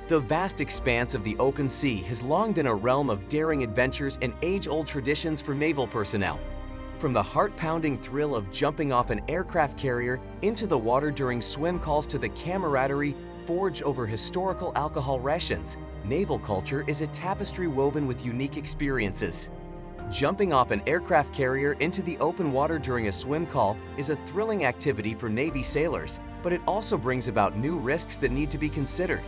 The vast expanse of the open sea has long been a realm of daring adventures and age-old traditions for naval personnel. From the heart-pounding thrill of jumping off an aircraft carrier into the water during swim calls to the camaraderie forged over historical alcohol rations, naval culture is a tapestry woven with unique experiences. Jumping off an aircraft carrier into the open water during a swim call is a thrilling activity for Navy sailors, but it also brings about new risks that need to be considered.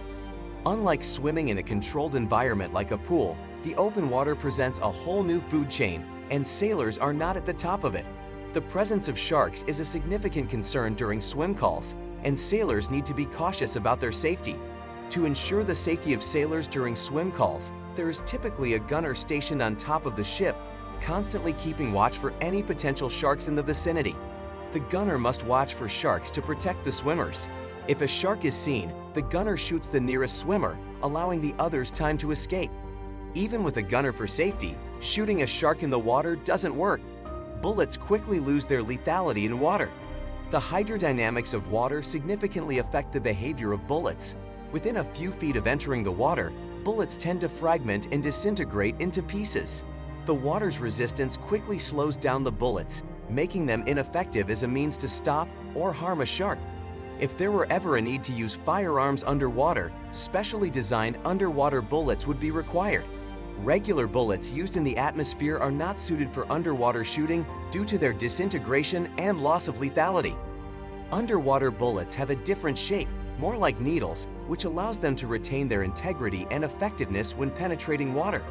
Unlike swimming in a controlled environment like a pool, the open water presents a whole new food chain, and sailors are not at the top of it. The presence of sharks is a significant concern during swim calls, and sailors need to be cautious about their safety. To ensure the safety of sailors during swim calls, there is typically a gunner stationed on top of the ship, constantly keeping watch for any potential sharks in the vicinity. The gunner must watch for sharks to protect the swimmers. If a shark is seen, the gunner shoots the nearest swimmer, allowing the others time to escape. Even with a gunner for safety, shooting a shark in the water doesn't work. Bullets quickly lose their lethality in water. The hydrodynamics of water significantly affect the behavior of bullets. Within a few feet of entering the water, bullets tend to fragment and disintegrate into pieces. The water's resistance quickly slows down the bullets, making them ineffective as a means to stop or harm a shark. If there were ever a need to use firearms underwater, specially designed underwater bullets would be required. Regular bullets used in the atmosphere are not suited for underwater shooting due to their disintegration and loss of lethality. Underwater bullets have a different shape, more like needles, which allows them to retain their integrity and effectiveness when penetrating water.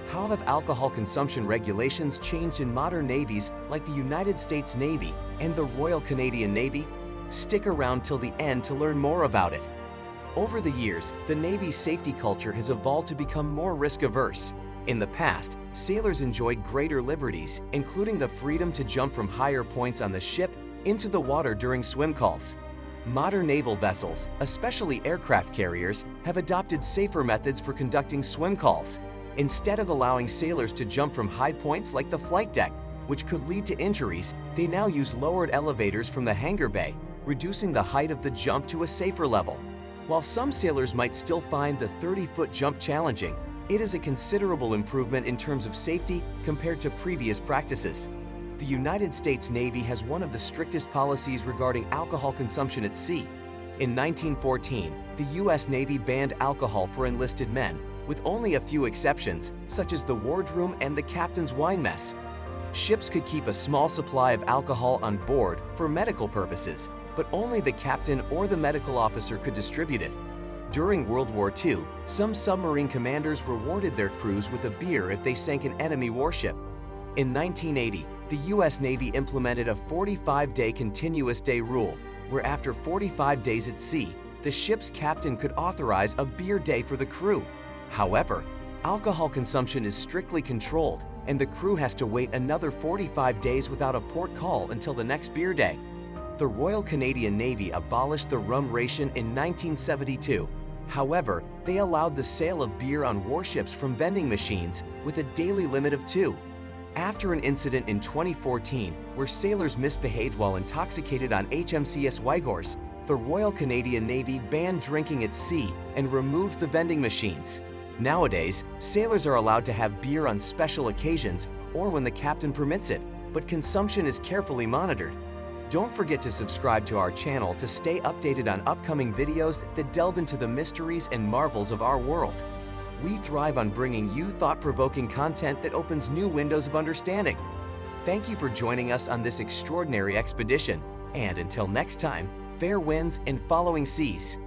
How have alcohol consumption regulations changed in modern navies like the United States Navy and the Royal Canadian Navy? Stick around till the end to learn more about it. Over the years, the Navy's safety culture has evolved to become more risk-averse. In the past, sailors enjoyed greater liberties, including the freedom to jump from higher points on the ship into the water during swim calls. Modern naval vessels, especially aircraft carriers, have adopted safer methods for conducting swim calls. Instead of allowing sailors to jump from high points like the flight deck, which could lead to injuries, they now use lowered elevators from the hangar bay, reducing the height of the jump to a safer level. While some sailors might still find the 30-foot jump challenging, it is a considerable improvement in terms of safety compared to previous practices. The United States Navy has one of the strictest policies regarding alcohol consumption at sea. In 1914, the U.S. Navy banned alcohol for enlisted men, with only a few exceptions, such as the wardroom and the captain's wine mess. Ships could keep a small supply of alcohol on board for medical purposes, but only the captain or the medical officer could distribute it. During World War II, some submarine commanders rewarded their crews with a beer if they sank an enemy warship. In 1980, the U.S. Navy implemented a 45-day continuous day rule, where after 45 days at sea, the ship's captain could authorize a beer day for the crew. However, alcohol consumption is strictly controlled, and the crew has to wait another 45 days without a port call until the next beer day. The Royal Canadian Navy abolished the rum ration in 1972. However, they allowed the sale of beer on warships from vending machines with a daily limit of 2. After an incident in 2014 where sailors misbehaved while intoxicated on HMCS Whitehorse, the Royal Canadian Navy banned drinking at sea and removed the vending machines. Nowadays, sailors are allowed to have beer on special occasions or when the captain permits it, but consumption is carefully monitored. Don't forget to subscribe to our channel to stay updated on upcoming videos that delve into the mysteries and marvels of our world. We thrive on bringing you thought-provoking content that opens new windows of understanding. Thank you for joining us on this extraordinary expedition, and until next time, fair winds and following seas.